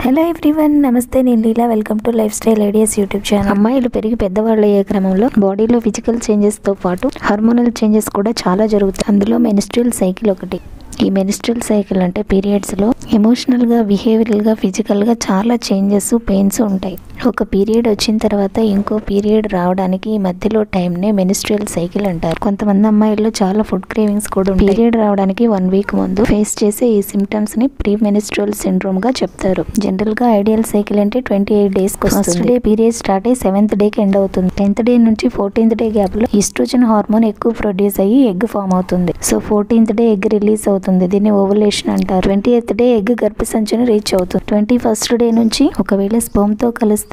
Hello everyone, నమస్తే. నేను Leela. Welcome to lifestyle ideas YouTube channel. అమ్మాయిలు పెరిగి పెద్దవాళ్ళు అయ్యే క్రమంలో బాడీలో ఫిజికల్ చేంజెస్ తో పాటు హార్మోనల్ చేంజెస్ కూడా చాలా జరుగుతాయి. అందులో మెన్స్ట్రువల్ సైకిల్ ఒకటి. ఈ మెన్స్ట్రువల్ సైకిల్ అంటే పీరియడ్స్లో ఎమోషనల్గా, బిహేవియరల్గా, ఫిజికల్గా చాలా చేంజెస్, పెయిన్స్ ఉంటాయి. ఒక పీరియడ్ వచ్చిన తర్వాత ఇంకో పీరియడ్ రావడానికి ఈ మధ్యలో టైంనే మెన్స్ట్రువల్ సైకిల్ అంటారు. కొంతమంది అమ్మాయిల్లో చాలా ఫుడ్ క్రేవింగ్స్ కూడా ఉంటాయి. పీరియడ్ రావడానికి 1 వీక్ ముందు ఫేస్ చేసే ఈ సిమ్టమ్స్ని ప్రీ మెన్స్ట్రువల్ సిండ్రోమ్గా చెప్తారు. జనరల్గా ఐడియల్ సైకిల్ అంటే 28 డేస్కి వస్తుంది. ఫస్ట్ డే పీరియడ్ స్టార్ట్ అయ్యి 7th డేకి ఎండ్ అవుతుంది. 10th డే నుంచి 14th డే గ్యాప్లో ఈస్ట్రోజన్ హార్మోన్ ఎక్కువ ప్రొడ్యూస్ అయ్యి ఎగ్ ఫామ్ అవుతుంది. So 14th day egg release అవుతుంది. దీన్ని ఓవులేషన్ అంటారు. 20th డే ఎగ్ గర్భసంచిని రీచ్ అవుతుంది. 21st డే నుంచి ఒకవేళ స్పర్మ్ తో కలిస్తే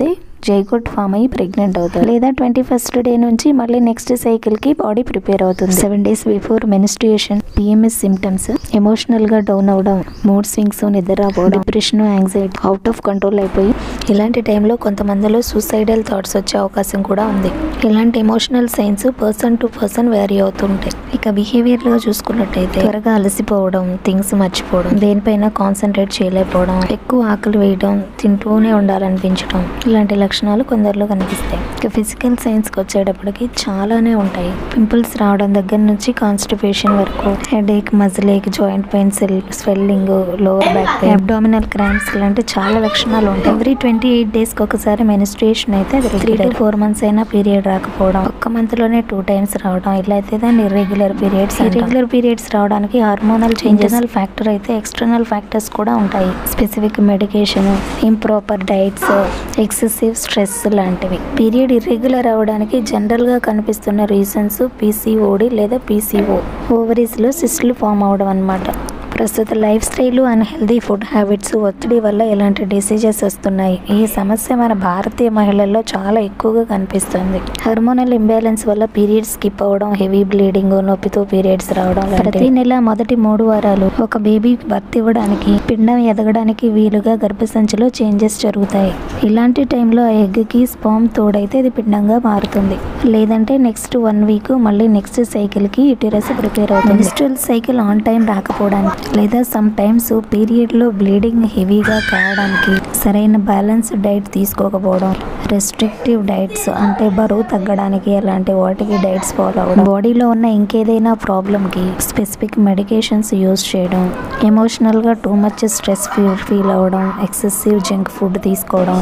జైగోట్ ఫామ్ అయ్యి ప్రెగ్నెంట్ అవుతారు. లేదా 21st డే నుంచి మళ్ళీ నెక్స్ట్ సైకిల్ కి బాడీ ప్రిపేర్ అవుతుంది. 7 days before menstruation PMS symptoms emotional గా డౌన్ అవడం, మూడ్ స్వింగ్స్, నిద్ర రావడం, depression, anxiety, out of control అయిపోయి ఇలాంటి టైంలో కొంతమందిలో సూసైడల్ థాట్స్ వచ్చే అవకాశం కూడా ఉంది. ఇలాంటి emotional signs person to person vary అవుతుంటాయి. ఇక బిహేవియర్ లో చూసుకున్నట్టయితే త్వరగా అలసిపోవడం, థింగ్స్ మర్చిపోవడం, దేనిపైన కాన్సన్ట్రేట్ చేయలేకపోవడం, ఎక్కువ ఆకలి వేయడం, తింటూనే ఉండాలనిపించడం, ఇలాంటి లక్షణాలు కొందరిలో కనిపిస్తాయి. ఇక ఫిజికల్ సైన్స్కి వచ్చేటప్పటికి చాలానే ఉంటాయి. పింపుల్స్ రావడం దగ్గర నుంచి కాన్స్టిపేషన్ వరకు, headache, muscle ache, joint pain, swelling, lower back pain, abdominal cramps లాంటి చాలా లక్షణాలు ఉంటాయి. ఎవ్రీ 28 డేస్కి ఒకసారి మెన్స్ట్రుయేషన్ అయితే 3 to 4 months అయినా పీరియడ్ రాకపోవడం, ఒక్క మంత్ లోనే 2 times రావడం, ఇలా అయితే దాన్ని ఇర్రెగ్యులర్ పీరియడ్స్. ఇర్రెగ్యులర్ పీరియడ్స్ రావడానికి హార్మోనల్ చేంజెస్ ఫ్యాక్టర్ అయితే ఎక్స్టర్నల్ ఫ్యాక్టర్స్ కూడా ఉంటాయి. Specific medication, improper diets, excessive stress లాంటివి. పీరియడ్ ఇర్రెగ్యులర్ అవ్వడానికి జనరల్ గా కనిపిస్తున్న రీజన్స్ PCOD లేదా PCO, ఓవరీస్ లో సిస్టులు ఫామ్ అవడం అన్నమాట. ప్రస్తుత life style, unhealthy food habits, ఒత్తిడి వల్ల ఇలాంటి డిసీజెస్ వస్తున్నాయి. ఈ సమస్య మన భారతీయ మహిళల్లో చాలా ఎక్కువగా కనిపిస్తుంది. హార్మోనల్ ఇంబ్యాలెన్స్ వల్ల పీరియడ్స్ స్కిప్ అవ్వడం, హెవీ బ్లీడింగ్, నొప్పితో పీరియడ్స్ రావడం, ప్రతి నెల మొదటి 3 వారాలు ఒక బేబీ బర్త్ ఇవ్వడానికి, పిండం ఎదగడానికి వీలుగా గర్భసంచిలో చేంజెస్ జరుగుతాయి. ఇలాంటి టైంలో ఆ ఎగ్కి స్పర్మ్ తోడైతే ఇది పిండంగా మారుతుంది. లేదంటే నెక్స్ట్ 1 వీక్ మళ్ళీ నెక్స్ట్ సైకిల్ కి యూటరస్ ప్రిపేర్ అవుతుంది. మెన్స్ట్రువల్ సైకిల్ ఆన్ టైం రాకపోవడానికి, లేదా సమ్ టైమ్స్ పీరియడ్లో బ్లీడింగ్ హెవీగా కావడానికి, సరైన బ్యాలెన్స్ డైట్ తీసుకోకపోవడం, రెస్ట్రిక్టివ్ డైట్స్ అంటే బరువు తగ్గడానికి అలాంటి వాటికి డైట్స్ ఫాలో అవ్వడం, బాడీలో ఉన్న ఇంకేదైనా ప్రాబ్లంకి స్పెసిఫిక్ మెడికేషన్స్ యూజ్ చేయడం, ఎమోషనల్గా టూ మచ్ స్ట్రెస్ ఫీల్ అవ్వడం, ఎక్సెసివ్ జంక్ ఫుడ్ తీసుకోవడం,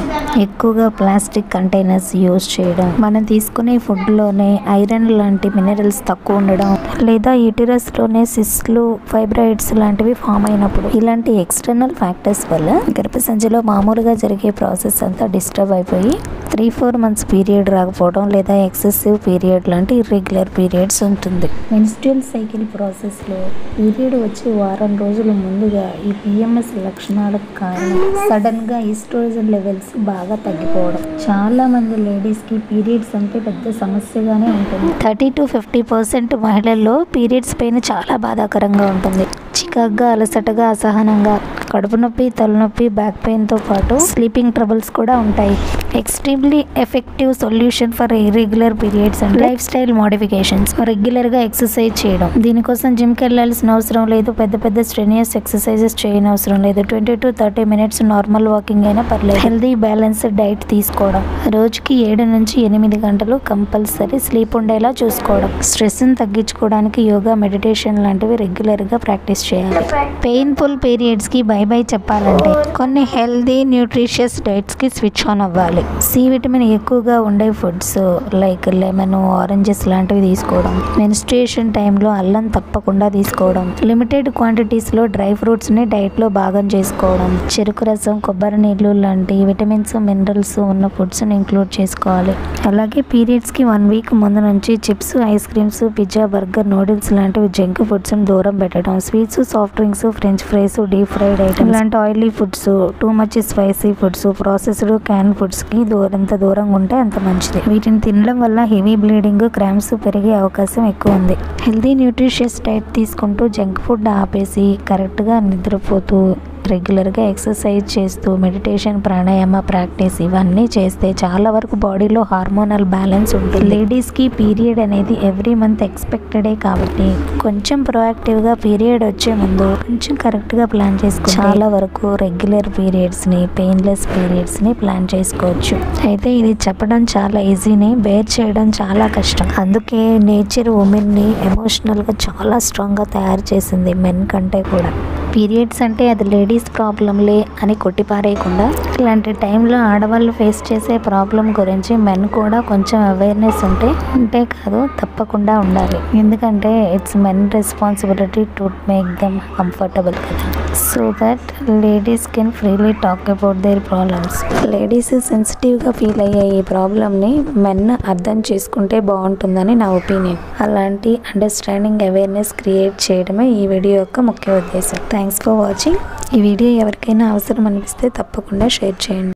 ఎక్కువగా ప్లాస్టిక్ కంటైనర్స్ యూజ్ చేయడం, మనం తీసుకునే ఫుడ్లోనే ఐరన్ లాంటి మినరల్స్ తక్కువ ఉండడం, లేదా యూటరస్లోనే సిస్ట్లు, ఫైబ్రాయిడ్స్ లాంటివి ఫామ్ అయినప్పుడు, ఇలాంటి ఎక్స్టర్నల్ ఫ్యాక్టర్స్ వల్ల గర్భసంచిలో మామూలుగా జరిగే ప్రాసెస్ అంతా డిస్టర్బ్ అయిపోయి 3-4 months పీరియడ్ రాకపోవడం, లేదా ఎక్సెసివ్ పీరియడ్ లాంటి ఇర్రెగ్యులర్ పీరియడ్స్ ఉంటుంది. మెన్స్ట్రువల్ సైకిల్ ప్రాసెస్లో పీరియడ్ వచ్చే వారం రోజుల ముందుగా ఈ PMS లక్షణాలకు కారణం సడన్గా ఈస్ట్రోజన్ లెవెల్స్ బాగా తగ్గిపోవడం. చాలా మంది లేడీస్కి పీరియడ్స్ అంటే పెద్ద సమస్యగానే ఉంటుంది. 30 to 50% మహిళల్లో పీరియడ్స్ పైన చాలా బాధాకరంగా ఉంటుంది. చికాగ్గా, అలసటగా, అసహనంగా, కడుపు నొప్పి, తలనొప్పి, బ్యాక్ పెయిన్తో పాటు స్లీపింగ్ ట్రబుల్స్ కూడా ఉంటాయి. Extremely effective solution for irregular periods and life style modifications. రెగ్యులర్గా ఎక్సర్సైజ్ చేయడం. దీనికోసం జిమ్కి వెళ్ళాల్సిన అవసరం లేదు, పెద్ద పెద్ద స్ట్రెనియస్ ఎక్సర్సైజెస్ చేయని అవసరం లేదు. 20 to 30 minutes నార్మల్ వాకింగ్ అయినా పర్లేదు. హెల్దీ బ్యాలెన్స్డ్ డైట్ తీసుకోవడం, రోజుకి 7 నుంచి 8 గంటలు కంపల్సరీ స్లీప్ ఉండేలా చూసుకోవడం, స్ట్రెస్ని తగ్గించుకోవడానికి యోగా, మెడిటేషన్ లాంటివి రెగ్యులర్గా ప్రాక్టీస్ చేయాలి. పెయిన్ఫుల్ పీరియడ్స్కి బై చెప్పాలంటే కొన్ని హెల్దీ న్యూట్రిషియస్ డైట్స్కి స్విచ్ ఆన్ అవ్వాలి. C విటమిన్ ఎక్కువగా ఉండే ఫుడ్స్ లైక్ లెమన్, ఆరెంజెస్ లాంటివి తీసుకోవడం, మెన్స్ట్రుయేషన్ టైంలో అల్లం తప్పకుండా తీసుకోవడం, లిమిటెడ్ క్వాంటిటీస్లో డ్రై ఫ్రూట్స్ని డైట్లో భాగం చేసుకోవడం, చెరుకు రసం, కొబ్బరి నీళ్ళు లాంటి విటమిన్స్, మినరల్స్ ఉన్న ఫుడ్స్ని ఇంక్లూడ్ చేసుకోవాలి. అలాగే పీరియడ్స్కి 1 వీక్ ముందు నుంచి chips, ice creams, pizza, burger, noodles లాంటివి జంక్ ఫుడ్స్ని దూరం పెట్టడం. Sweets, soft drinks, French fries, deep fried items ఇలాంటి oily foods, too much spicy foods, processed can ఫుడ్స్కి ఎంత దూరంగా ఉంటే అంత మంచిది. వీటిని తినడం వల్ల హెవీ బ్లీడింగ్, క్రాంప్స్ పెరిగే అవకాశం ఎక్కువ ఉంది. హెల్దీ న్యూట్రిషియస్ డైట్ తీసుకుంటూ జంక్ ఫుడ్ ఆపేసి కరెక్ట్గా నిద్రపోతూ రెగ్యులర్గా ఎక్సర్సైజ్ చేస్తూ మెడిటేషన్, ప్రాణాయామ ప్రాక్టీస్ ఇవన్నీ చేస్తే చాలా వరకు బాడీలో హార్మోనల్ బ్యాలెన్స్ ఉంటుంది. లేడీస్కి పీరియడ్ అనేది ఎవ్రీ మంత్ ఎక్స్పెక్టెడే కాబట్టి కొంచెం ప్రొయాక్టివ్గా పీరియడ్ వచ్చే ముందు కొంచెం కరెక్ట్గా ప్లాన్ చేసుకో చాలా వరకు రెగ్యులర్ పీరియడ్స్ని, పెయిన్లెస్ పీరియడ్స్ని ప్లాన్ చేసుకోవచ్చు. అయితే ఇది చెప్పడం చాలా ఈజీనే, బేర్ చేయడం చాలా కష్టం. అందుకే నేచర్ ఉమెన్ని ఎమోషనల్గా చాలా స్ట్రాంగ్గా తయారు చేసింది మెన్ కంటే కూడా. పీరియడ్స్ అంటే అది లేడీస్ ప్రాబ్లంలే అని కొట్టిపారేయకుండా ఇలాంటి టైంలో ఆడవాళ్ళు ఫేస్ చేసే ప్రాబ్లం గురించి మెన్ కూడా కొంచెం అవేర్నెస్ ఉంటే కాదు తప్పకుండా ఉండాలి. ఎందుకంటే it's men responsibility to make them comfortable కదా, so that ladies can freely talk about their problems. Ladies సెన్సిటివ్గా ఫీల్ అయ్యే ఈ ప్రాబ్లమ్ని మెన్ అర్థం చేసుకుంటే బాగుంటుందని నా ఒపీనియన్. అలాంటి అండర్స్టాండింగ్, అవేర్నెస్ క్రియేట్ చేయడమే ఈ వీడియో యొక్క ముఖ్య ఉద్దేశం. Thanks for watching. ఈ వీడియో ఎవరికైనా అవసరం అనిపిస్తే తప్పకుండా షేర్ చేయండి.